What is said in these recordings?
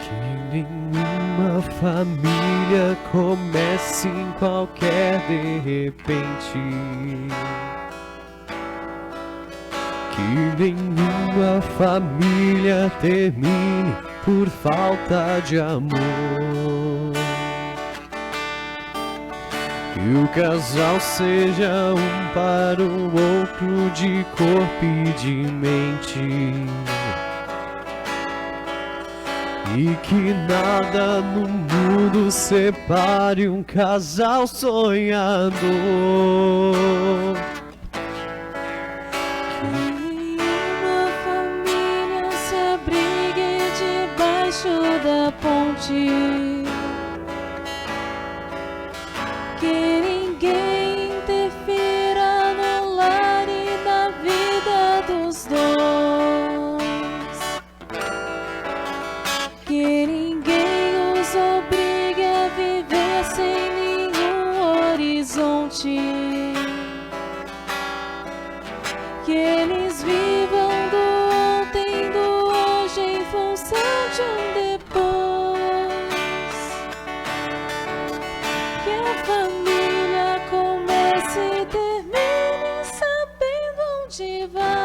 Que nenhuma família comece em qualquer de repente. Que nenhuma família termine por falta de amor. Que o casal seja um para o outro de corpo e de mente. E que nada no mundo separe um casal sonhador. Que nenhuma família se abrigue debaixo da ponte. Que ninguém interfira no lar e na vida dos dois. Que ninguém os obrigue a viver sem nenhum horizonte. Que eles vivam do ontem, do hoje em função de um depois. Que a família comece e termine sabendo onde vai.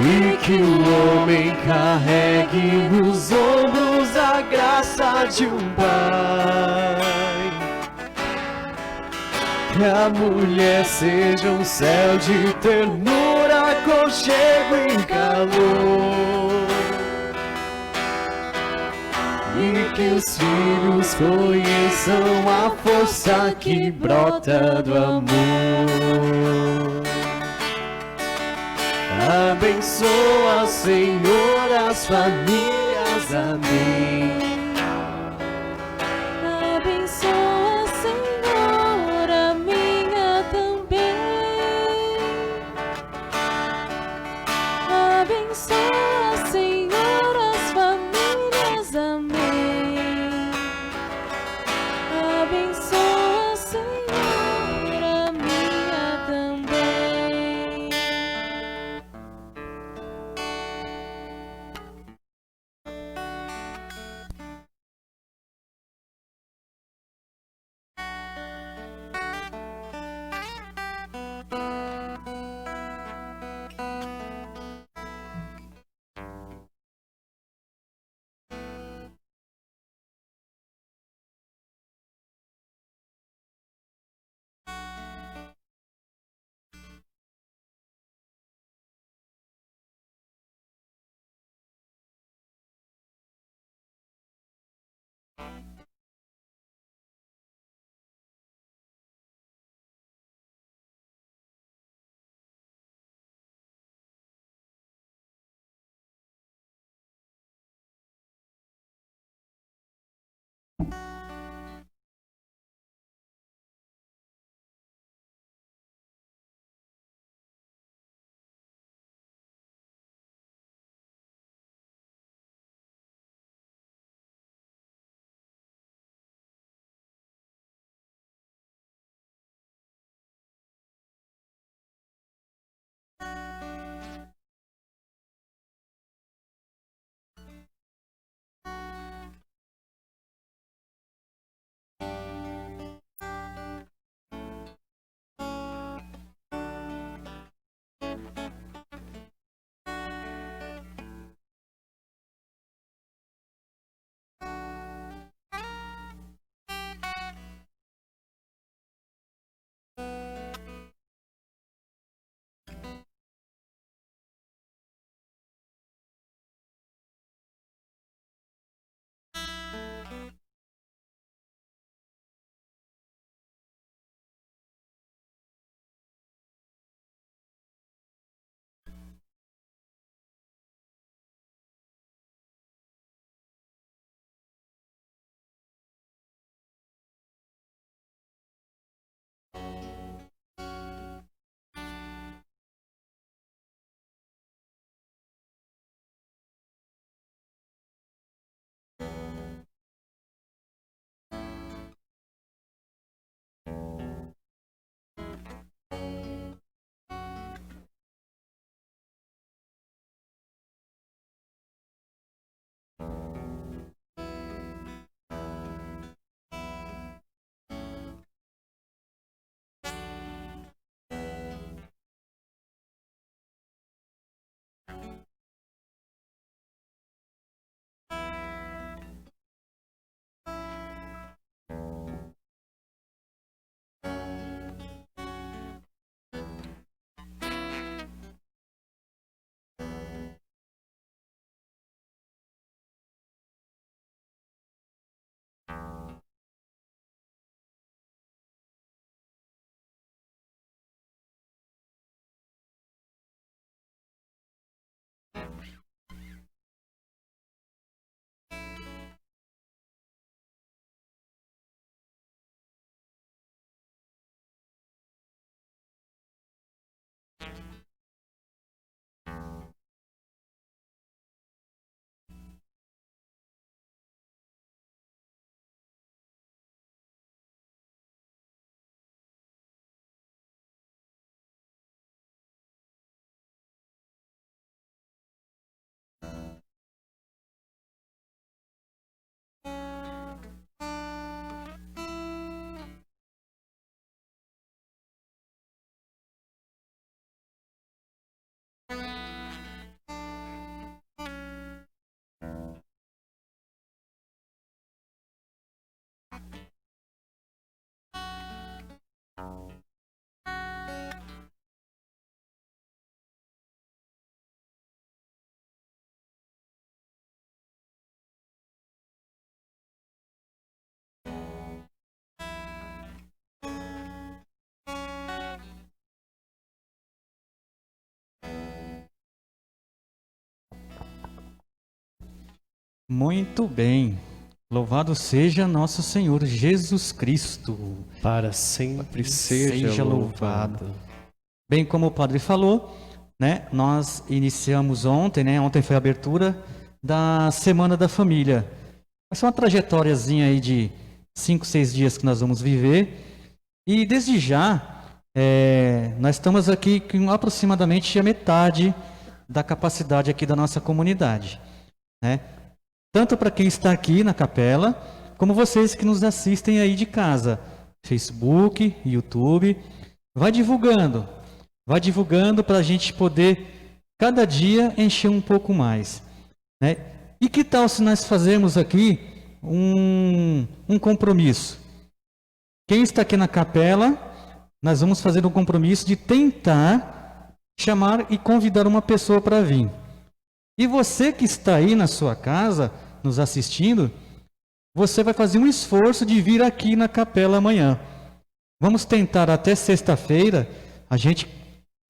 E que o homem carregue nos ombros a graça de um pai. Que a mulher seja um céu de ternura, aconchego e calor. E que os filhos conheçam a força que brota do amor. Abençoa, Senhor, as famílias, amém. Abençoa, Senhor, a minha também. Abençoa, Senhor, as famílias, amém. Abençoa, Senhor, a minha também. Muito bem. Louvado seja nosso Senhor Jesus Cristo. Para sempre seja louvado. Bem, como o padre falou, né, nós iniciamos ontem, né, ontem foi a abertura da Semana da Família. Vai ser uma trajetóriazinha aí de 5, 6 dias que nós vamos viver. E desde já, nós estamos aqui com aproximadamente a metade da capacidade aqui da nossa comunidade, né? Tanto para quem está aqui na capela, como vocês que nos assistem aí de casa, Facebook, YouTube. Vai divulgando para a gente poder, cada dia, encher um pouco mais, né? E que tal se nós fazermos aqui um compromisso? Quem está aqui na capela, nós vamos fazer um compromisso de tentar chamar e convidar uma pessoa para vir. E você que está aí na sua casa, nos assistindo, você vai fazer um esforço de vir aqui na capela amanhã. Vamos tentar até sexta-feira a gente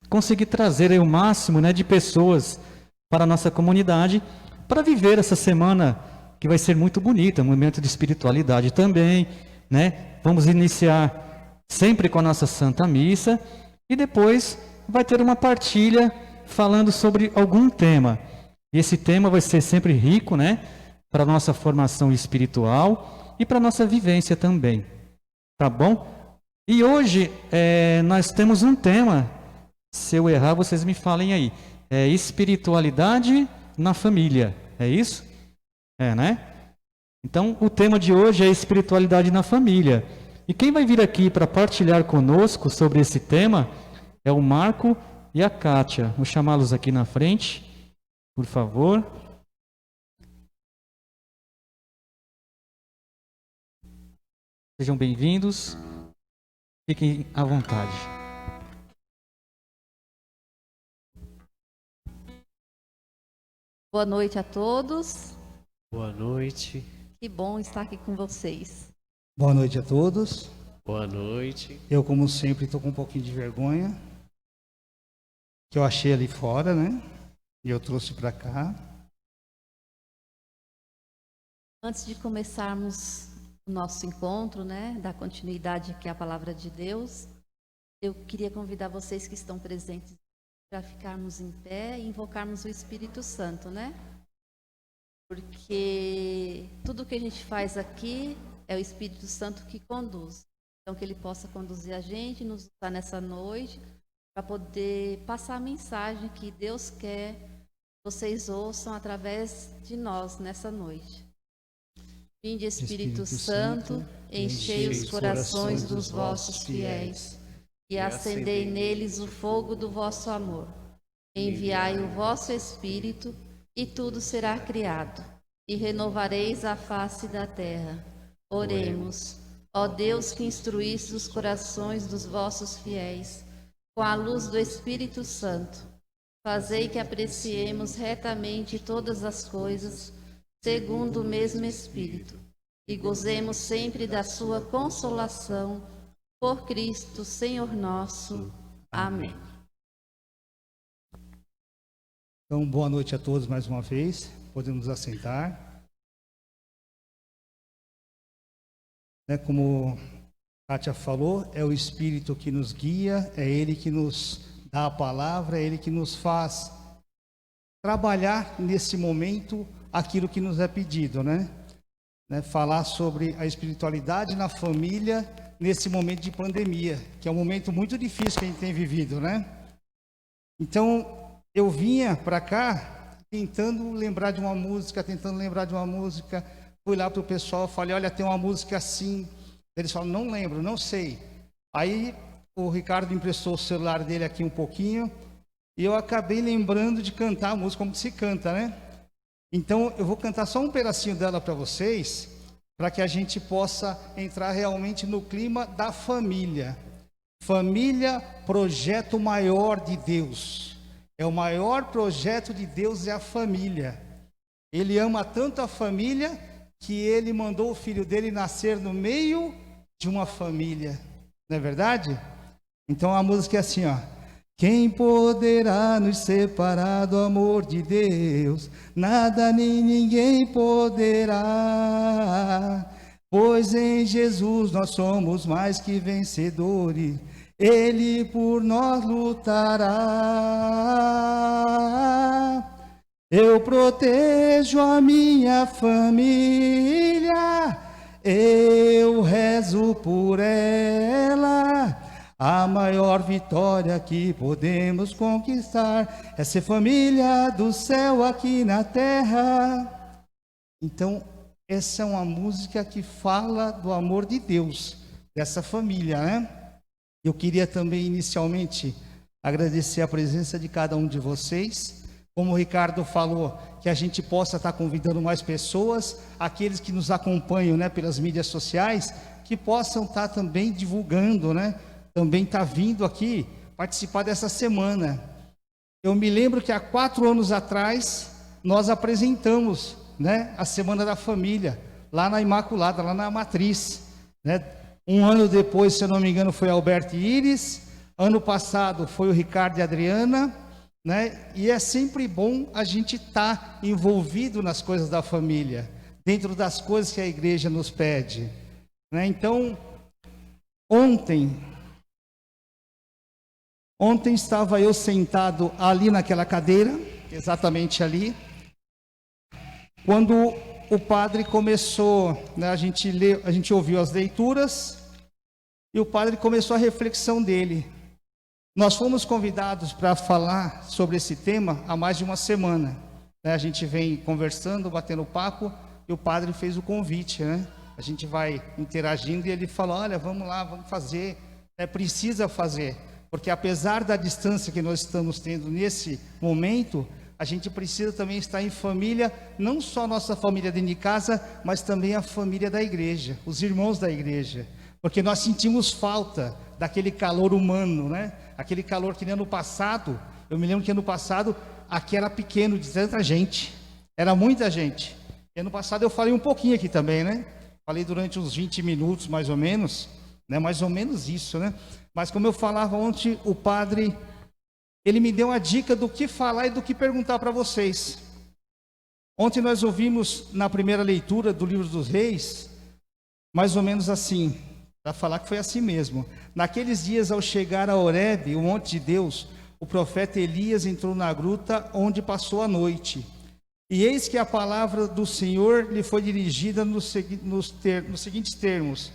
conseguir trazer aí o máximo, né, de pessoas para a nossa comunidade, para viver essa semana que vai ser muito bonita, um momento de espiritualidade também, né? Vamos iniciar sempre com a nossa Santa Missa e depois vai ter uma partilha falando sobre algum tema. E esse tema vai ser sempre rico, né, para a nossa formação espiritual e para a nossa vivência também. Tá bom? E hoje nós temos um tema, se eu errar vocês me falem aí, espiritualidade na família, é isso? Né? Então o tema de hoje é espiritualidade na família. E quem vai vir aqui para partilhar conosco sobre esse tema é o Marco e a Kátia. Vou chamá-los aqui na frente. Por favor. Sejam bem-vindos. Fiquem à vontade. Boa noite a todos. Boa noite. Que bom estar aqui com vocês. Boa noite a todos. Boa noite. Eu, como sempre, estou com um pouquinho de vergonha, que eu achei ali fora, né? E eu trouxe para cá. Antes de começarmos o nosso encontro, né, dar continuidade aqui à palavra de Deus, eu queria convidar vocês que estão presentes para ficarmos em pé e invocarmos o Espírito Santo, né? Porque tudo que a gente faz aqui é o Espírito Santo que conduz. Então, que Ele possa conduzir a gente, nos usar nessa noite, para poder passar a mensagem que Deus quer que vocês ouçam através de nós nessa noite. Vinde, Espírito Santo, enchei os corações dos vossos fiéis e acendei neles o fogo do vosso amor. Enviai o vosso Espírito e tudo será criado, e renovareis a face da terra. Oremos. Ó Deus, que instruísse os corações dos vossos fiéis com a luz do Espírito Santo, fazei que apreciemos retamente todas as coisas, segundo o mesmo Espírito, e gozemos sempre da sua consolação, por Cristo, Senhor nosso. Amém. Então, boa noite a todos mais uma vez. Podemos nos assentar. Como a Kátia falou, é o Espírito que nos guia, é Ele que nos dá a palavra, é Ele que nos faz trabalhar nesse momento aquilo que nos é pedido, né? Falar sobre a espiritualidade na família nesse momento de pandemia, que é um momento muito difícil que a gente tem vivido, né? Então, eu vinha para cá tentando lembrar de uma música, fui lá para o pessoal, falei, olha, tem uma música assim. Eles falam, não lembro, não sei. Aí o Ricardo emprestou o celular dele aqui um pouquinho e eu acabei lembrando de cantar a música como se canta, né? Então eu vou cantar só um pedacinho dela para vocês, para que a gente possa entrar realmente no clima da família. Família, projeto maior de Deus. É o maior projeto de Deus, é a família. Ele ama tanto a família que ele mandou o filho dele nascer no meio de uma família. Não é verdade? Então a música é assim, ó. Quem poderá nos separar do amor de Deus? Nada nem ninguém poderá. Pois em Jesus nós somos mais que vencedores. Ele por nós lutará. Eu protejo a minha família, eu rezo por ela. A maior vitória que podemos conquistar é ser família do céu aqui na terra. Então, essa é uma música que fala do amor de Deus, dessa família, né? Eu queria também, inicialmente, agradecer a presença de cada um de vocês. Como o Ricardo falou, que a gente possa estar convidando mais pessoas, aqueles que nos acompanham, né, pelas mídias sociais, que possam estar também divulgando, né? Também está vindo aqui participar dessa semana. Eu me lembro que há 4 anos atrás nós apresentamos, né, a Semana da Família lá na Imaculada, lá na Matriz, né? 1 ano depois, se eu não me engano, foi Alberto e Iris. Ano passado foi o Ricardo e a Adriana, né? E é sempre bom a gente estar envolvido nas coisas da família, dentro das coisas que a igreja nos pede, né? Então, ontem estava eu sentado ali naquela cadeira, exatamente ali, quando o padre começou, né, a gente ouviu as leituras, e o padre começou a reflexão dele. Nós fomos convidados para falar sobre esse tema há mais de uma semana, né? A gente vem conversando, batendo papo, e o padre fez o convite, né? A gente vai interagindo e ele falou, olha, vamos lá, vamos fazer, precisa fazer, porque apesar da distância que nós estamos tendo nesse momento, a gente precisa também estar em família, não só a nossa família dentro de casa, mas também a família da igreja, os irmãos da igreja, porque nós sentimos falta daquele calor humano, né? Aquele calor que nem ano passado, eu me lembro que ano passado aqui era pequeno de tanta gente, era muita gente. E ano passado eu falei um pouquinho aqui também, né? Falei durante uns 20 minutos mais ou menos, né? Mais ou menos isso, né? Mas como eu falava ontem, o padre, ele me deu uma dica do que falar e do que perguntar para vocês. Ontem nós ouvimos na primeira leitura do livro dos Reis, mais ou menos assim, para falar que foi assim mesmo. Naqueles dias, ao chegar a Horebe, o monte de Deus, o profeta Elias entrou na gruta onde passou a noite. E eis que a palavra do Senhor lhe foi dirigida nos seguintes termos: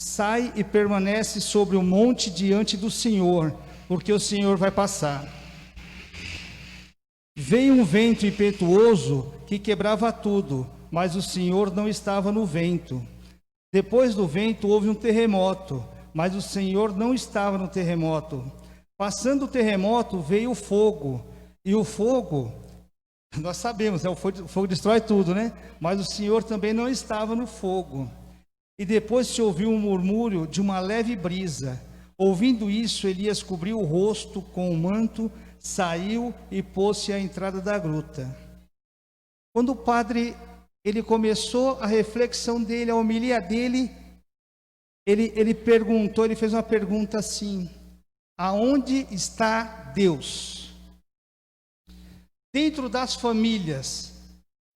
sai e permanece sobre o monte diante do Senhor, porque o Senhor vai passar. Veio um vento impetuoso que quebrava tudo, mas o Senhor não estava no vento. Depois do vento houve um terremoto, mas o Senhor não estava no terremoto. Passando o terremoto veio o fogo, e o fogo, nós sabemos, o fogo destrói tudo, né? Mas o Senhor também não estava no fogo. E depois se ouviu um murmúrio de uma leve brisa. Ouvindo isso, Elias cobriu o rosto com o manto, saiu e pôs-se à entrada da gruta. Quando o padre, ele começou a reflexão dele, a homilia dele, ele perguntou, ele fez uma pergunta assim: aonde está Deus? Dentro das famílias,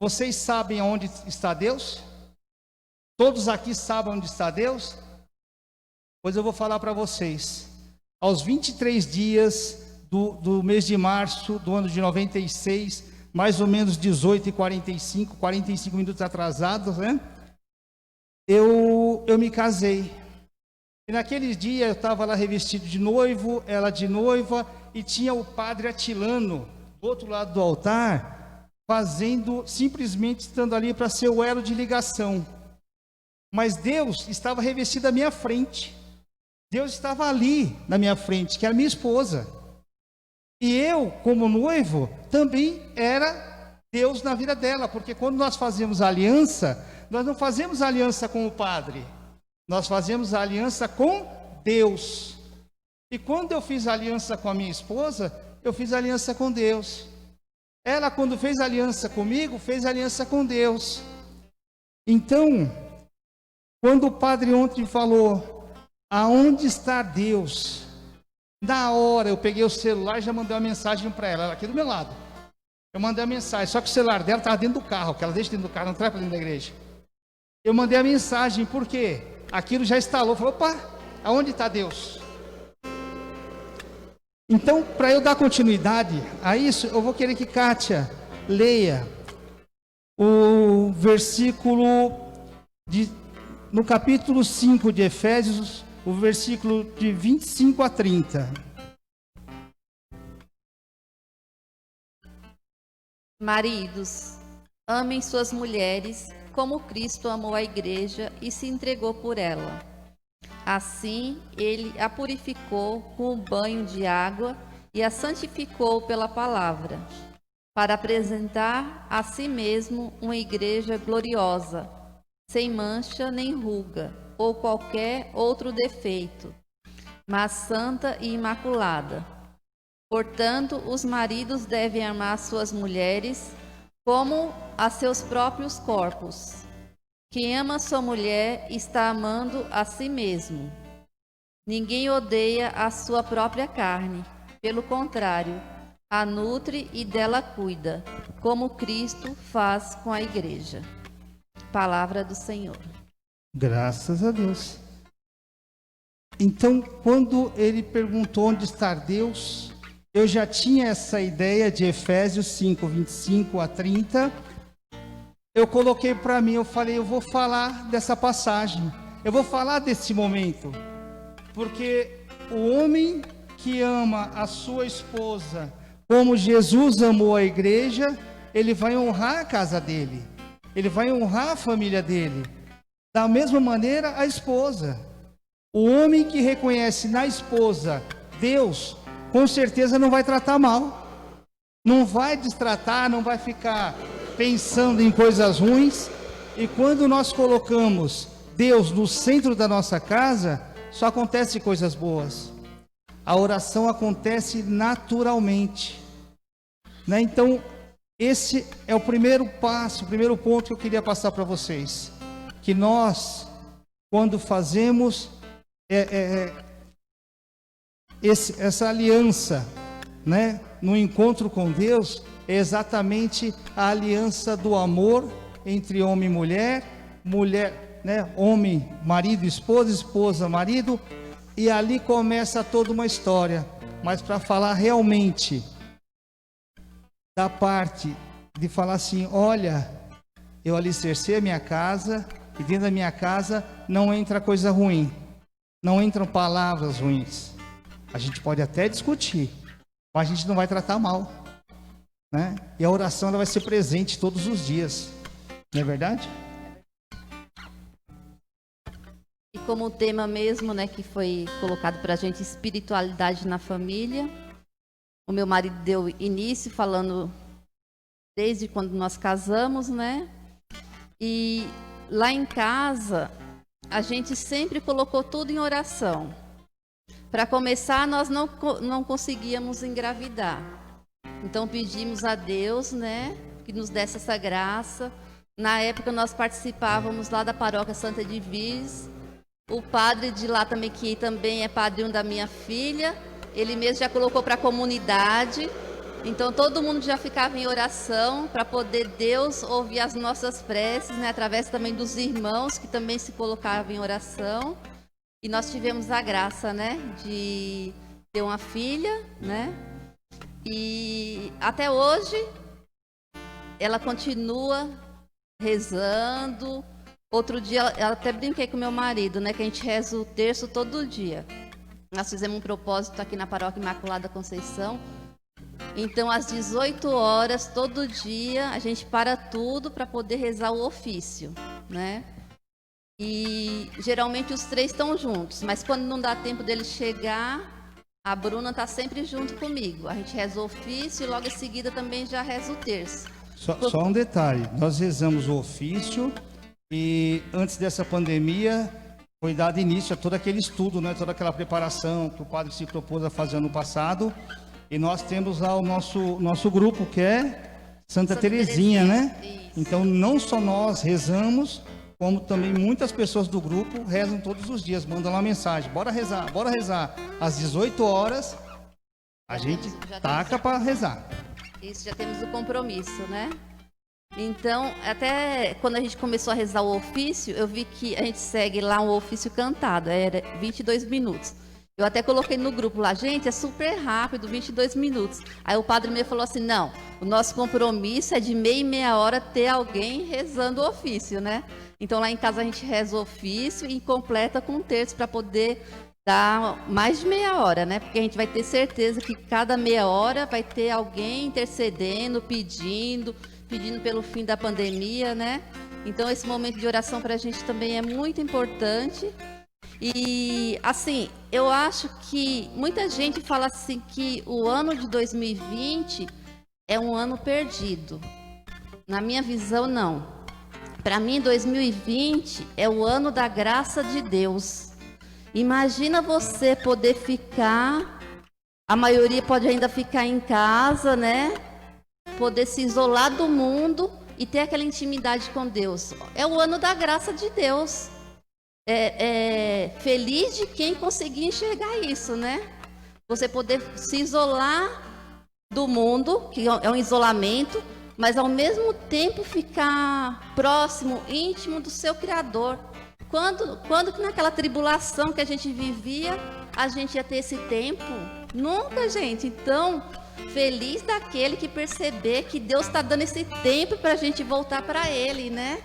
vocês sabem aonde está Deus? Todos aqui sabem onde está Deus? Pois eu vou falar para vocês. Aos 23 dias do mês de março do ano de 96, mais ou menos 18h45, 45 minutos atrasados, né? Eu me casei. E naquele dia eu estava lá revestido de noivo, ela de noiva, e tinha o padre Atilano do outro lado do altar, simplesmente estando ali para ser o elo de ligação. Mas Deus estava revestido à minha frente. Deus estava ali na minha frente, que era minha esposa. E eu, como noivo, também era Deus na vida dela, porque quando nós fazemos aliança, nós não fazemos aliança com o padre, nós fazemos a aliança com Deus. E quando eu fiz aliança com a minha esposa, eu fiz aliança com Deus. Ela, quando fez aliança comigo, fez aliança com Deus. Então, quando o padre ontem falou, aonde está Deus? Na hora eu peguei o celular e já mandei uma mensagem para ela aqui do meu lado. Eu mandei a mensagem, só que o celular dela estava dentro do carro, que ela deixa dentro do carro, não traz para dentro da igreja. Eu mandei a mensagem, por quê? Aquilo já instalou, falou, opa, aonde está Deus? Então, para eu dar continuidade a isso, eu vou querer que Kátia leia o versículo, no capítulo 5 de Efésios, o versículo de 25 a 30. Maridos, amem suas mulheres como Cristo amou a igreja e se entregou por ela. Assim, ele a purificou com o banho de água e a santificou pela palavra, para apresentar a si mesmo uma igreja gloriosa, sem mancha nem ruga, ou qualquer outro defeito, mas santa e imaculada. Portanto, os maridos devem amar suas mulheres como a seus próprios corpos. Quem ama sua mulher está amando a si mesmo. Ninguém odeia a sua própria carne. Pelo contrário, a nutre e dela cuida, como Cristo faz com a igreja. Palavra do Senhor. Graças a Deus. Então, quando ele perguntou onde está Deus, eu já tinha essa ideia de Efésios 5, 25 a 30. Eu coloquei para mim, eu falei, eu vou falar dessa passagem, eu vou falar desse momento, porque o homem que ama a sua esposa como Jesus amou a igreja, ele vai honrar a casa dele, ele vai honrar a família dele. Da mesma maneira, a esposa. O homem que reconhece na esposa Deus, com certeza não vai tratar mal, não vai destratar, não vai ficar pensando em coisas ruins. E quando nós colocamos Deus no centro da nossa casa, só acontece coisas boas. A oração acontece naturalmente, né? Então, esse é o primeiro passo, o primeiro ponto que eu queria passar para vocês. Que nós, quando fazemos essa aliança, né, no encontro com Deus, é exatamente a aliança do amor entre homem e mulher, né, homem, marido, esposa, esposa, marido, e ali começa toda uma história. Mas para falar realmente da parte de falar assim, olha, eu alicercei a minha casa, e dentro da minha casa não entra coisa ruim, não entram palavras ruins. A gente pode até discutir, mas a gente não vai tratar mal, né? E a oração ela vai ser presente todos os dias, não é verdade? E como o tema mesmo, né, que foi colocado para a gente, espiritualidade na família, o meu marido deu início falando desde quando nós casamos, né? E lá em casa, a gente sempre colocou tudo em oração. Para começar, nós não conseguíamos engravidar. Então pedimos a Deus, né, que nos desse essa graça. Na época nós participávamos lá da paróquia Santa de Vires. O padre de lá também, que também é padrinho da minha filha, ele mesmo já colocou para a comunidade. Então todo mundo já ficava em oração para poder Deus ouvir as nossas preces, né, através também dos irmãos que também se colocavam em oração. E nós tivemos a graça, né, de ter uma filha, né? E até hoje ela continua rezando. Outro dia, ela até brinquei com meu marido, né, que a gente reza o terço todo dia. Nós fizemos um propósito aqui na Paróquia Imaculada Conceição. Então, às 18 horas, todo dia, a gente para tudo para poder rezar o ofício, né? E geralmente os três estão juntos, mas quando não dá tempo dele chegar, a Bruna está sempre junto comigo. A gente reza o ofício e logo em seguida também já reza o terço. Só um detalhe, nós rezamos o ofício e antes dessa pandemia, foi dado início a todo aquele estudo, né, toda aquela preparação que o padre se propôs a fazer ano passado. E nós temos lá o nosso grupo, que é Santa Terezinha, né? Isso. Então, não só nós rezamos, como também muitas pessoas do grupo rezam todos os dias, mandam lá mensagem: bora rezar, bora rezar. Às 18 horas, a gente já taca para rezar. Isso, já temos o compromisso, né? Então, até quando a gente começou a rezar o ofício, eu vi que a gente segue lá um ofício cantado, era 22 minutos. Eu até coloquei no grupo lá: gente, é super rápido, 22 minutos. Aí o padre me falou assim: não, o nosso compromisso é de meia e meia hora ter alguém rezando o ofício, né? Então lá em casa a gente reza o ofício e completa com um terço para poder dar mais de meia hora, né? Porque a gente vai ter certeza que cada meia hora vai ter alguém intercedendo, pedindo pelo fim da pandemia, né? Então esse momento de oração para a gente também é muito importante. E assim, eu acho que muita gente fala assim que o ano de 2020 é um ano perdido. Na minha visão, não. Para mim, 2020 é o ano da graça de Deus. Imagina você poder ficar, a maioria pode ainda ficar em casa, né? Poder se isolar do mundo e ter aquela intimidade com Deus. É o ano da graça de Deus. Feliz de quem conseguir enxergar isso, né? Você poder se isolar do mundo, que é um isolamento, mas ao mesmo tempo ficar próximo, íntimo do seu Criador. Quando que naquela tribulação que a gente vivia, a gente ia ter esse tempo? Nunca, gente. Então, feliz daquele que perceber que Deus está dando esse tempo para a gente voltar para Ele, né?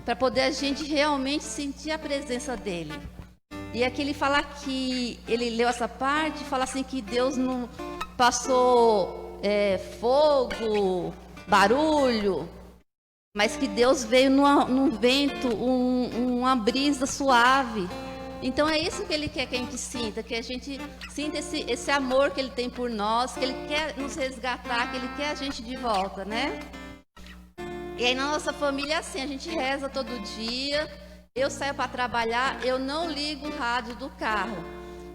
Para poder a gente realmente sentir a presença dEle. E aqui ele fala que, ele leu essa parte, fala assim que Deus não passou fogo, barulho, mas que Deus veio num vento, uma brisa suave. Então é isso que Ele quer que a gente sinta, que a gente sinta esse amor que Ele tem por nós, que Ele quer nos resgatar, que Ele quer a gente de volta, né? E aí na nossa família é assim, a gente reza todo dia. Eu saio para trabalhar, eu não ligo o rádio do carro.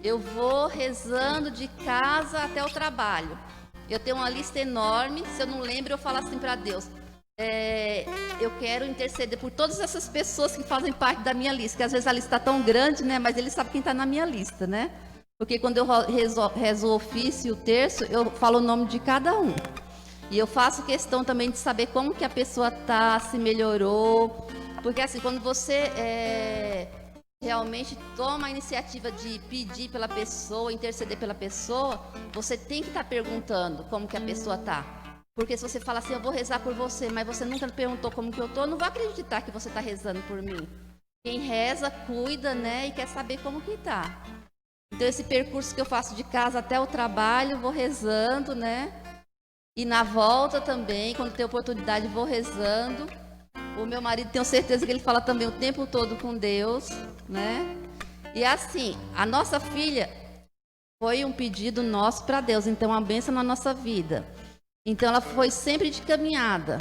Eu vou rezando de casa até o trabalho. Eu tenho uma lista enorme, se eu não lembro eu falo assim para Deus: eu quero interceder por todas essas pessoas que fazem parte da minha lista, que às vezes a lista está tão grande, né? Mas Ele sabe quem está na minha lista, né? Porque quando eu rezo o ofício e o terço, eu falo o nome de cada um. E eu faço questão também de saber como que a pessoa tá, se melhorou. Porque assim, quando você realmente toma a iniciativa de pedir pela pessoa, interceder pela pessoa, você tem que estar perguntando como que a pessoa tá. Porque se você fala assim: eu vou rezar por você, mas você nunca me perguntou como que eu tô, eu não vou acreditar que você está rezando por mim. Quem reza, cuida, né? E quer saber como que tá. Então esse percurso que eu faço de casa até o trabalho, vou rezando, né? E na volta também, quando tem oportunidade, vou rezando. O meu marido, tenho certeza que ele fala também o tempo todo com Deus, né? E assim, a nossa filha foi um pedido nosso para Deus, então uma bênção na nossa vida. Então ela foi sempre de caminhada.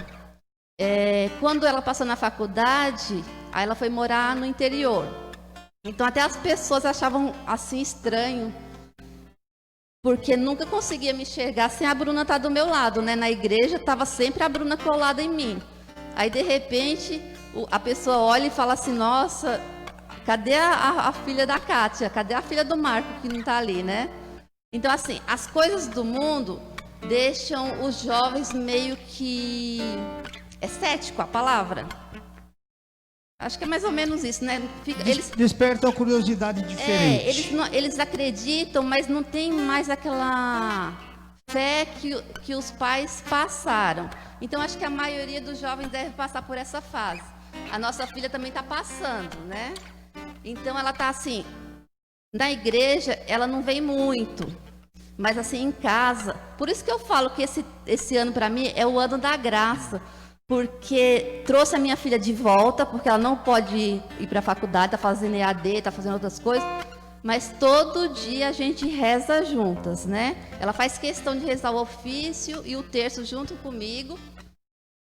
Quando ela passou na faculdade, aí ela foi morar no interior. Então até as pessoas achavam assim estranho, porque nunca conseguia me enxergar sem a Bruna estar do meu lado, né? Na igreja estava sempre a Bruna colada em mim. Aí de repente a pessoa olha e fala assim: nossa, cadê a filha da Kátia? Cadê a filha do Marco que não está ali, né? Então assim, as coisas do mundo deixam os jovens meio que... É cético a palavra? Acho que é mais ou menos isso, né? Eles Despertam a curiosidade diferente. eles acreditam, mas não tem mais aquela fé que os pais passaram. Então, acho que a maioria dos jovens deve passar por essa fase. A nossa filha também está passando, né? Então, ela está assim... Na igreja, ela não vem muito, mas assim, em casa. Por isso que eu falo que esse ano, para mim, é o ano da graça. Porque trouxe a minha filha de volta, porque ela não pode ir para a faculdade, está fazendo EAD, está fazendo outras coisas, mas todo dia a gente reza juntas, né? Ela faz questão de rezar o ofício e o terço junto comigo,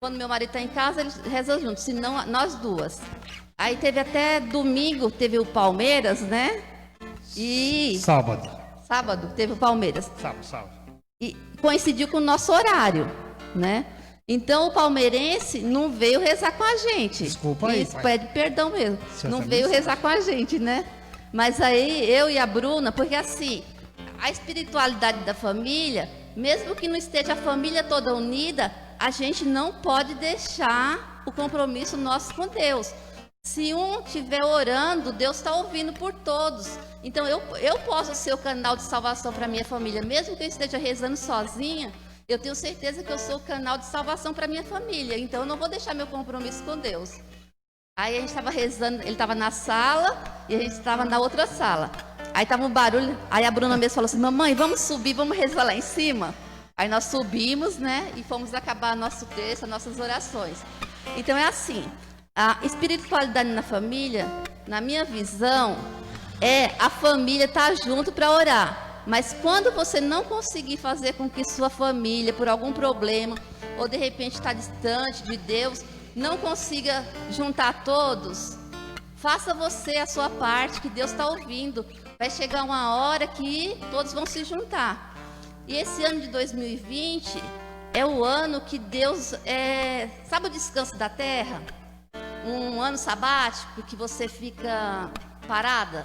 Quando meu marido está em casa, eles rezam juntos, senão nós duas. Aí teve até domingo, teve o Palmeiras, né? E sábado teve o Palmeiras. Sábado. E coincidiu com o nosso horário, né? Então o palmeirense não veio rezar com a gente. Desculpa aí, isso, pai. pede perdão mesmo. Você Não tá veio me rezar com a gente, né? Mas aí eu e a Bruna, porque assim, a espiritualidade da família, mesmo que não esteja a família toda unida, a gente não pode deixar o compromisso nosso com Deus. Se um estiver orando, Deus está ouvindo por todos. Então eu posso ser o canal de salvação para minha família, mesmo que eu esteja rezando sozinha. Eu tenho certeza que eu sou o canal de salvação para minha família. Então eu não vou deixar meu compromisso com Deus. Aí a gente estava rezando, ele estava na sala e a gente estava na outra sala. Aí estava um barulho, aí a Bruna mesmo falou assim: mamãe, vamos subir, vamos rezar lá em cima. Aí nós subimos, né, e fomos acabar nosso texto, nossas orações. Então é assim, a espiritualidade na família, na minha visão, é a família estar junto para orar. Mas quando você não conseguir fazer com que sua família, por algum problema, ou de repente está distante de Deus, não consiga juntar todos, faça você a sua parte, que Deus está ouvindo. Vai chegar uma hora que todos vão se juntar. E esse ano de 2020 é o ano que Deus, sabe o descanso da terra? Um ano sabático que você fica parada.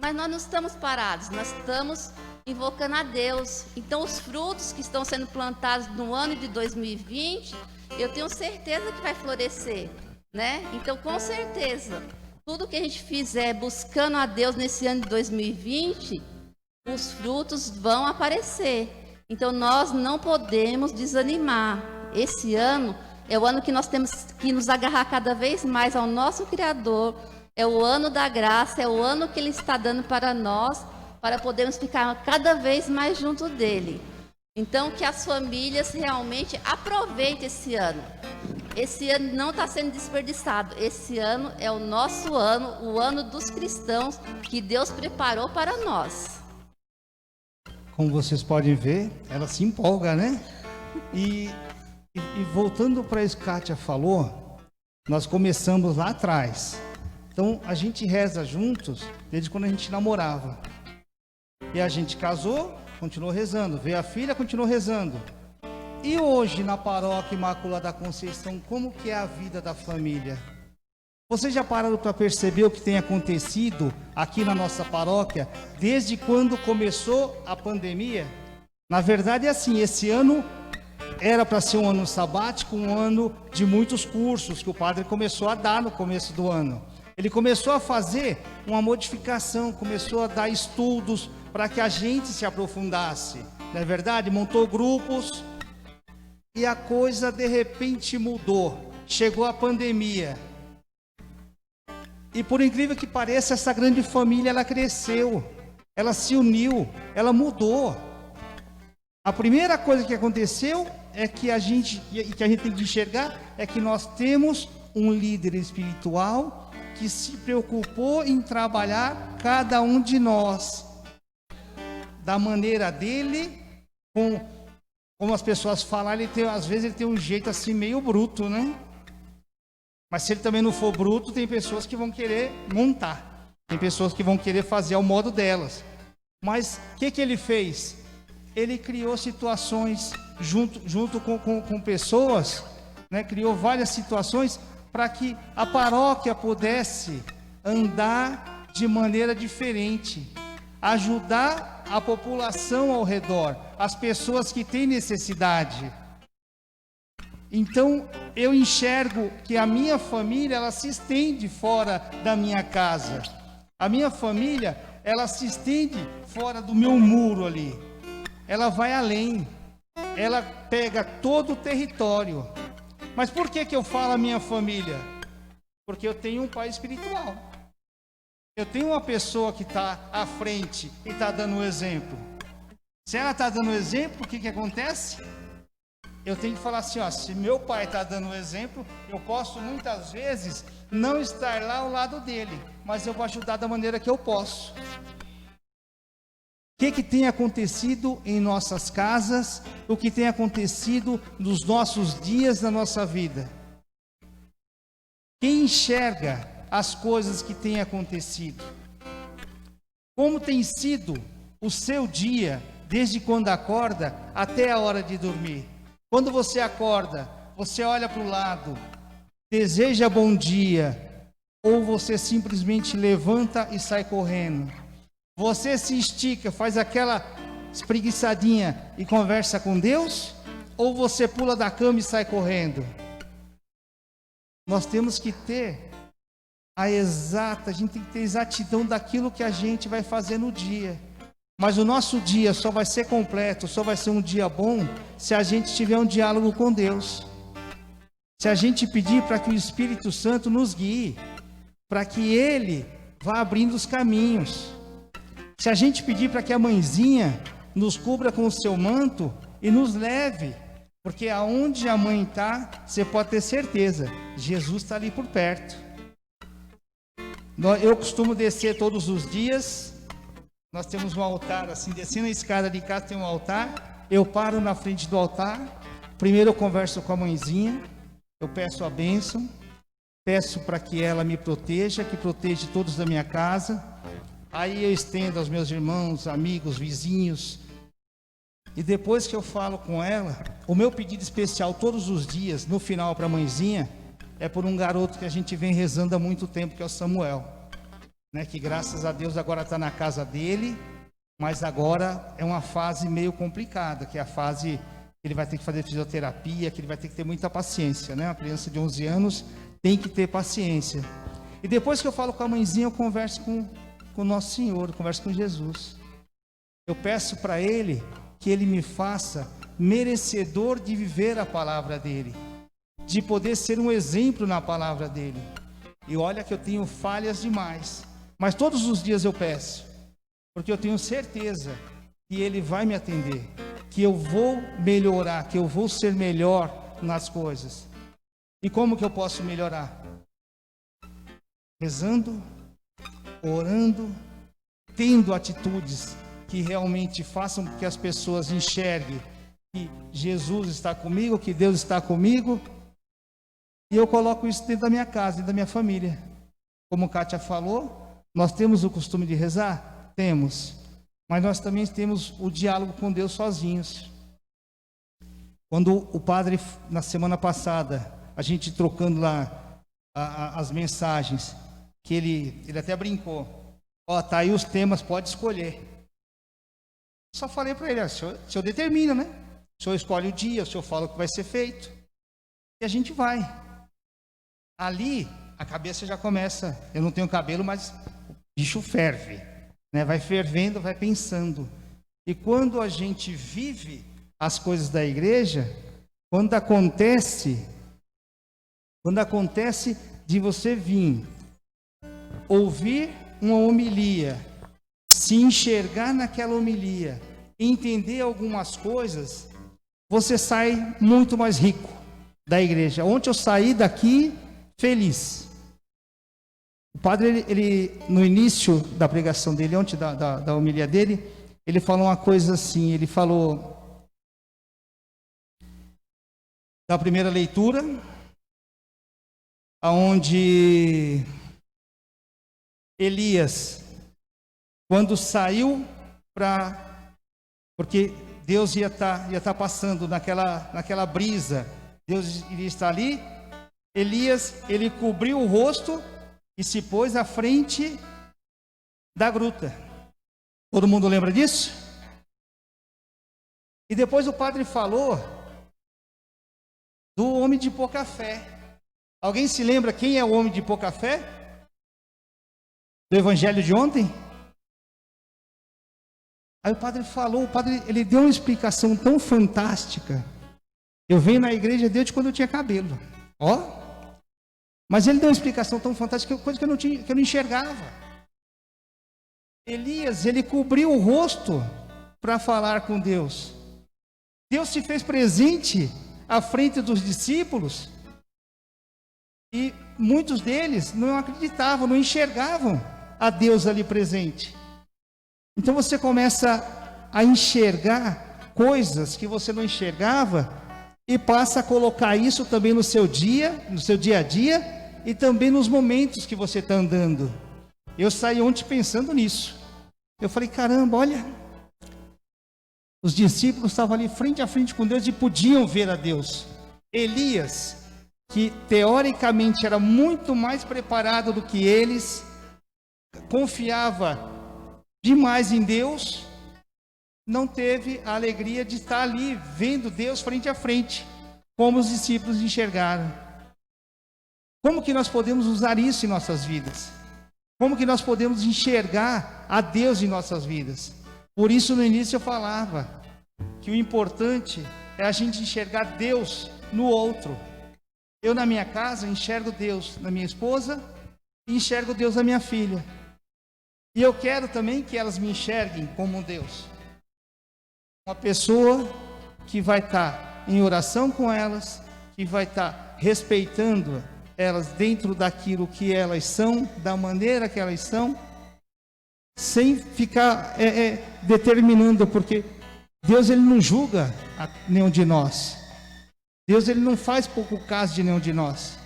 Mas nós não estamos parados, nós estamos invocando a Deus. Então os frutos que estão sendo plantados no ano de 2020, eu tenho certeza que vai florescer, né? Então com certeza, tudo que a gente fizer buscando a Deus nesse ano de 2020, os frutos vão aparecer. Então nós não podemos desanimar. Esse ano é o ano que nós temos que nos agarrar cada vez mais ao nosso Criador. É o ano da graça, é o ano que Ele está dando para nós, para podermos ficar cada vez mais junto dEle. Então, que as famílias realmente aproveitem esse ano. Esse ano não está sendo desperdiçado. Esse ano é o nosso ano, o ano dos cristãos, que Deus preparou para nós. Como vocês podem ver, ela se empolga, né? E voltando para isso que a Kátia falou, nós começamos lá atrás. Então, a gente reza juntos desde quando a gente namorava. E a gente casou, continuou rezando. Veio a filha, continuou rezando. E hoje, na paróquia Imaculada da Conceição, como que é a vida da família? Vocês já pararam para perceber o que tem acontecido aqui na nossa paróquia desde quando começou a pandemia? Na verdade, é assim, esse ano era para ser um ano sabático, um ano de muitos cursos que o padre começou a dar no começo do ano. Ele começou a fazer uma modificação, começou a dar estudos para que a gente se aprofundasse. Não é verdade? Montou grupos e a coisa de repente mudou. Chegou a pandemia. E por incrível que pareça, essa grande família, ela cresceu. Ela se uniu, ela mudou. A primeira coisa que aconteceu é que a gente tem que enxergar é que nós temos um líder espiritual que se preocupou em trabalhar cada um de nós da maneira dele, como as pessoas falam, às vezes ele tem um jeito assim meio bruto, né? Mas se ele também não for bruto, tem pessoas que vão querer montar, tem pessoas que vão querer fazer ao modo delas. Mas o que ele fez? Ele criou situações junto com pessoas, né? Criou várias situações para que a paróquia pudesse andar de maneira diferente, ajudar a população ao redor, as pessoas que têm necessidade. Então, eu enxergo que a minha família, ela se estende fora da minha casa. A minha família, ela se estende fora do meu muro ali. Ela vai além. Ela pega todo o território. Mas por que eu falo a minha família? Porque eu tenho um pai espiritual. Eu tenho uma pessoa que está à frente e está dando o exemplo. Se ela está dando o exemplo, o que acontece? Eu tenho que falar assim, ó, se meu pai está dando o exemplo, eu posso muitas vezes não estar lá ao lado dele, mas eu vou ajudar da maneira que eu posso. que tem acontecido em nossas casas, o que tem acontecido nos nossos dias, na nossa vida. Quem enxerga as coisas que têm acontecido? Como tem sido o seu dia, desde quando acorda até a hora de dormir? Quando você acorda, você olha para o lado, deseja bom dia, ou você simplesmente levanta e sai correndo? Você se estica, faz aquela espreguiçadinha e conversa com Deus? Ou você pula da cama e sai correndo? Nós temos que ter a gente tem que ter exatidão daquilo que a gente vai fazer no dia. Mas o nosso dia só vai ser completo, só vai ser um dia bom, se a gente tiver um diálogo com Deus. Se a gente pedir para que o Espírito Santo nos guie, para que Ele vá abrindo os caminhos. Se a gente pedir para que a mãezinha nos cubra com o seu manto e nos leve, porque aonde a mãe está, você pode ter certeza, Jesus está ali por perto. Eu costumo descer todos os dias, nós temos um altar assim, descendo a escada de casa tem um altar, eu paro na frente do altar, primeiro eu converso com a mãezinha, eu peço a bênção, peço para que ela me proteja, que proteja todos da minha casa. Aí eu estendo aos meus irmãos, amigos, vizinhos. E depois que eu falo com ela, o meu pedido especial todos os dias, no final para a mãezinha, é por um garoto que a gente vem rezando há muito tempo, que é o Samuel. Né, que graças a Deus agora está na casa dele, mas agora é uma fase meio complicada, que é a fase que ele vai ter que fazer fisioterapia, que ele vai ter que ter muita paciência. Né? Uma criança de 11 anos tem que ter paciência. E depois que eu falo com a mãezinha, eu converso com o nosso Senhor, eu converso com Jesus. Eu peço para Ele que Ele me faça merecedor de viver a palavra dEle, de poder ser um exemplo na palavra dEle. E olha que eu tenho falhas demais, mas todos os dias eu peço, porque eu tenho certeza que Ele vai me atender, que eu vou melhorar, que eu vou ser melhor nas coisas. E como que eu posso melhorar? Rezando, orando, tendo atitudes que realmente façam com que as pessoas enxerguem que Jesus está comigo, que Deus está comigo. E eu coloco isso dentro da minha casa, dentro da minha família. Como Kátia falou, nós temos o costume de rezar? Temos. Mas nós também temos o diálogo com Deus sozinhos. Quando o padre, na semana passada, a gente trocando lá as mensagens, que ele até brincou. Ó, tá aí os temas, pode escolher. Só falei para ele, o senhor determina, né? O senhor escolhe o dia, o senhor fala o que vai ser feito. E a gente vai. Ali, a cabeça já começa. Eu não tenho cabelo, mas o bicho ferve. Né? Vai fervendo, vai pensando. E quando a gente vive as coisas da igreja, quando acontece de você vir ouvir uma homilia, se enxergar naquela homilia, entender algumas coisas, você sai muito mais rico da igreja. Ontem eu saí daqui feliz. O padre, ele no início da pregação dele, ontem da homilia dele, ele falou uma coisa assim, ele falou da primeira leitura, aonde Elias, quando saiu porque Deus ia estar passando naquela brisa, Deus iria estar ali. Elias, ele cobriu o rosto e se pôs à frente da gruta. Todo mundo lembra disso? E depois o padre falou do homem de pouca fé. Alguém se lembra quem é o homem de pouca fé? Do evangelho de ontem? Aí o padre falou, ele deu uma explicação tão fantástica. Eu venho na igreja desde quando eu tinha cabelo. Ó. Mas ele deu uma explicação tão fantástica, coisa que eu não enxergava. Elias, ele cobriu o rosto para falar com Deus. Deus se fez presente à frente dos discípulos. E muitos deles não acreditavam, não enxergavam a Deus ali presente. Então você começa a enxergar coisas que você não enxergava e passa a colocar isso também no seu dia a dia e também nos momentos que você está andando. Eu saí ontem pensando nisso. Eu falei, caramba, olha, os discípulos estavam ali frente a frente com Deus e podiam ver a Deus. Elias, que teoricamente era muito mais preparado do que eles, confiava demais em Deus, não teve a alegria de estar ali vendo Deus frente a frente, como os discípulos enxergaram. Como que nós podemos usar isso em nossas vidas? Como que nós podemos enxergar a Deus em nossas vidas? Por isso no início eu falava que o importante é a gente enxergar Deus no outro. Eu na minha casa enxergo Deus na minha esposa e enxergo Deus na minha filha. E eu quero também que elas me enxerguem como um Deus. Uma pessoa que vai estar em oração com elas, que vai estar respeitando elas dentro daquilo que elas são, da maneira que elas são, sem ficar determinando, porque Deus ele não julga nenhum de nós. Deus ele não faz pouco caso de nenhum de nós.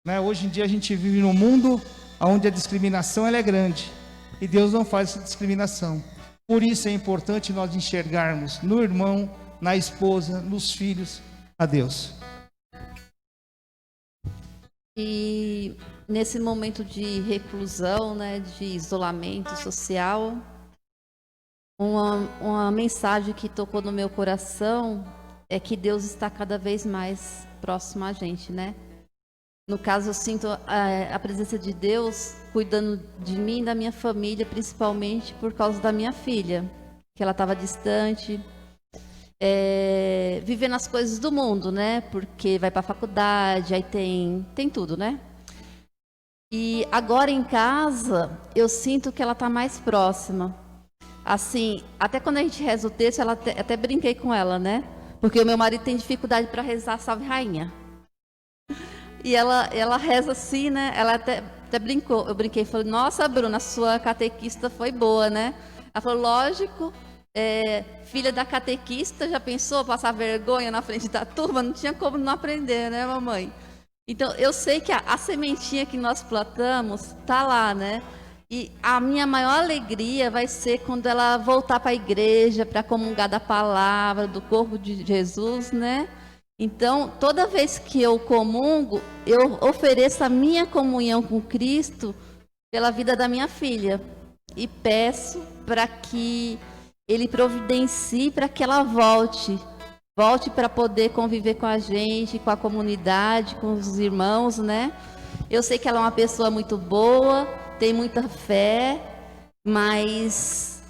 Né? Hoje em dia a gente vive num mundo onde a discriminação ela é grande e Deus não faz essa discriminação. Por isso é importante nós enxergarmos no irmão, na esposa, nos filhos, a Deus. E nesse momento de reclusão, né, de isolamento social, uma mensagem que tocou no meu coração é que Deus está cada vez mais próximo a gente, né? No caso, eu sinto a presença de Deus cuidando de mim e da minha família, principalmente por causa da minha filha, que ela estava distante, vivendo as coisas do mundo, né? Porque vai para a faculdade, aí tem tudo, né? E agora em casa, eu sinto que ela está mais próxima. Assim, até quando a gente reza o texto, ela até brinquei com ela, né? Porque o meu marido tem dificuldade para rezar Salve Rainha. E ela reza assim, né? Ela até brincou. Eu brinquei, falei, nossa, Bruna, a sua catequista foi boa, né? Ela falou, lógico, filha da catequista, já pensou passar vergonha na frente da turma? Não tinha como não aprender, né, mamãe? Então, eu sei que a sementinha que nós plantamos tá lá, né? E a minha maior alegria vai ser quando ela voltar para a igreja, para comungar da palavra, do corpo de Jesus, né? Então, toda vez que eu comungo, eu ofereço a minha comunhão com Cristo pela vida da minha filha. E peço para que Ele providencie para que ela volte para poder conviver com a gente, com a comunidade, com os irmãos, né? Eu sei que ela é uma pessoa muito boa, tem muita fé, mas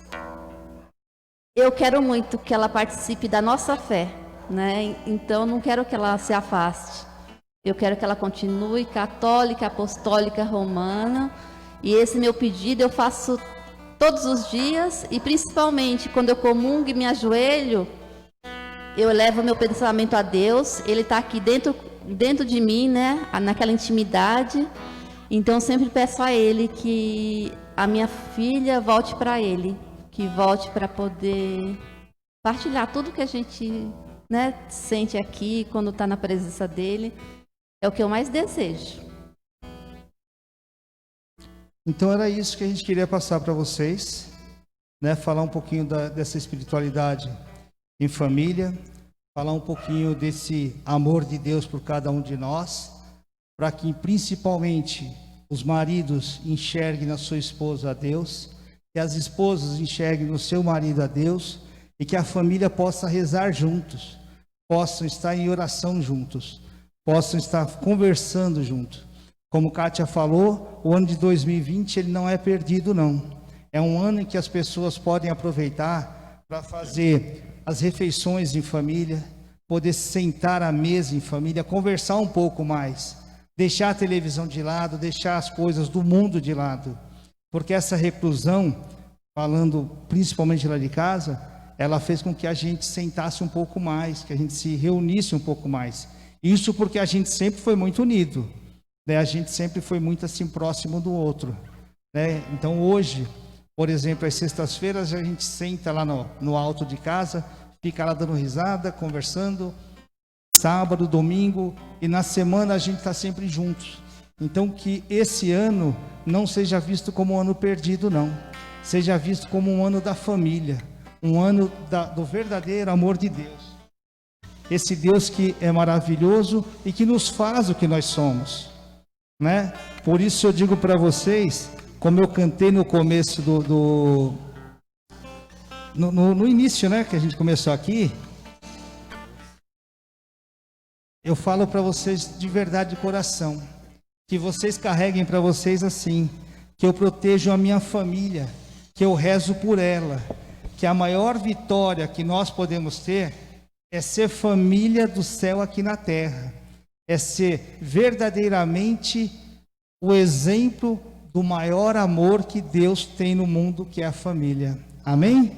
eu quero muito que ela participe da nossa fé, né? Então não quero que ela se afaste. Eu quero que ela continue católica, apostólica, romana. E esse meu pedido eu faço todos os dias e principalmente quando eu comungo e me ajoelho, eu levo meu pensamento a Deus. Ele está aqui dentro de mim, né? Naquela intimidade. Então sempre peço a Ele que a minha filha volte para Ele, que volte para poder partilhar tudo que a gente, né, sente aqui quando está na presença dEle. É o que eu mais desejo. Então era isso que a gente queria passar para vocês, né? Falar um pouquinho dessa espiritualidade em família, falar um pouquinho desse amor de Deus por cada um de nós, para que principalmente os maridos enxerguem na sua esposa a Deus, que as esposas enxerguem no seu marido a Deus, e que a família possa rezar juntos, possam estar em oração juntos, possam estar conversando juntos. Como Kátia falou, o ano de 2020 ele não é perdido não. É um ano em que as pessoas podem aproveitar para fazer as refeições em família, poder sentar à mesa em família, conversar um pouco mais, deixar a televisão de lado, deixar as coisas do mundo de lado, porque essa reclusão, falando principalmente lá de casa, ela fez com que a gente sentasse um pouco mais, que a gente se reunisse um pouco mais. Isso porque a gente sempre foi muito unido, né? A gente sempre foi muito assim próximo do outro, né? Então hoje Por exemplo, às sextas-feiras a gente senta lá no alto de casa, fica lá dando risada, conversando. Sábado, domingo e na semana a gente está sempre juntos. Então que esse ano não seja visto como um ano perdido, não. Seja visto como um ano da família, um ano do verdadeiro amor de Deus. Esse Deus que é maravilhoso e que nos faz o que nós somos, né? Por isso eu digo para vocês, como eu cantei no começo no início, né, que a gente começou aqui, eu falo para vocês de verdade, de coração, que vocês carreguem para vocês assim, que eu protejo a minha família, que eu rezo por ela, que a maior vitória que nós podemos ter é ser família do céu aqui na terra, é ser verdadeiramente o exemplo do maior amor que Deus tem no mundo, que é a família. Amém?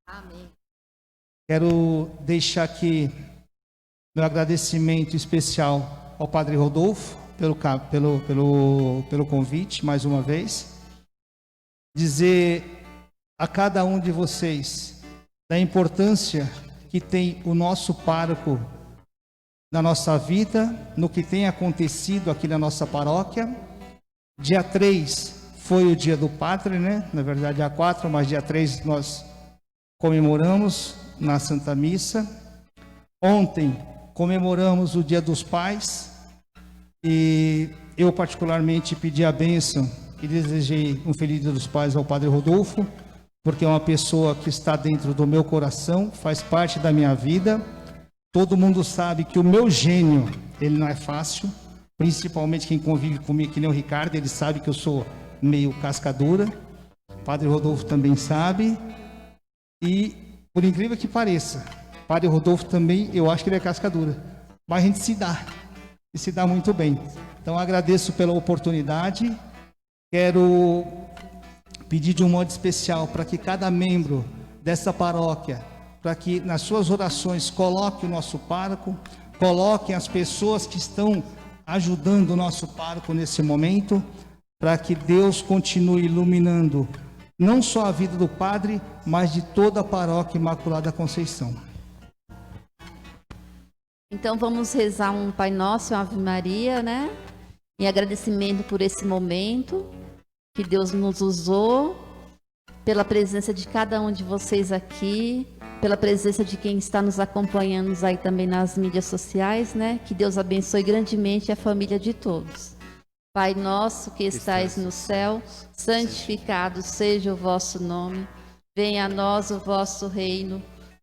Amém. Quero deixar aqui meu agradecimento especial ao Padre Rodolfo pelo convite mais uma vez. Dizer a cada um de vocês da importância que tem o nosso pároco na nossa vida, no que tem acontecido aqui na nossa paróquia. Dia 3 foi o dia do Padre, né? Na verdade, dia 4, mas dia 3 nós comemoramos na Santa Missa. Ontem comemoramos o Dia dos Pais e eu particularmente pedi a bênção e desejei um feliz Dia dos Pais ao Padre Rodolfo, porque é uma pessoa que está dentro do meu coração, faz parte da minha vida. Todo mundo sabe que o meu gênio, ele não é fácil, principalmente quem convive comigo, que nem o Ricardo, ele sabe que eu sou meio cascadura. O Padre Rodolfo também sabe. E, por incrível que pareça, o Padre Rodolfo também, eu acho que ele é cascadura. Mas a gente se dá, e se dá muito bem. Então, agradeço pela oportunidade. Quero pedir de um modo especial para que cada membro dessa paróquia, para que nas suas orações coloque o nosso pároco, coloquem as pessoas que estão ajudando o nosso pároco nesse momento, para que Deus continue iluminando não só a vida do padre, mas de toda a paróquia Imaculada Conceição. Então vamos rezar um Pai Nosso, uma Ave Maria, né? Em agradecimento por esse momento que Deus nos usou, pela presença de cada um de vocês aqui, pela presença de quem está nos acompanhando aí também nas mídias sociais, né? Que Deus abençoe grandemente a família de todos. Pai nosso que estais no céu, santificado seja o vosso nome. Venha a nós o vosso reino.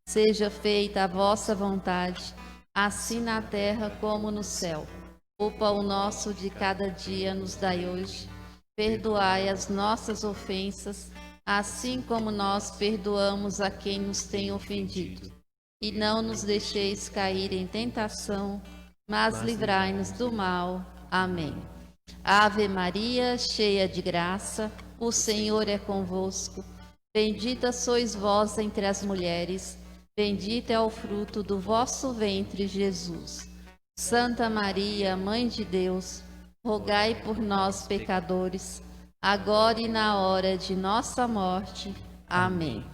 Seja feita a vossa vontade, assim na terra como no céu. O pão nosso de cada dia nos dai hoje. Perdoai as nossas ofensas, assim como nós perdoamos a quem nos tem ofendido. E não nos deixeis cair em tentação, mas livrai-nos do mal. Amém. Ave Maria, cheia de graça, o Senhor é convosco. Bendita sois vós entre as mulheres, bendito é o fruto do vosso ventre, Jesus. Santa Maria, Mãe de Deus, rogai por nós, pecadores, agora e na hora de nossa morte. Amém.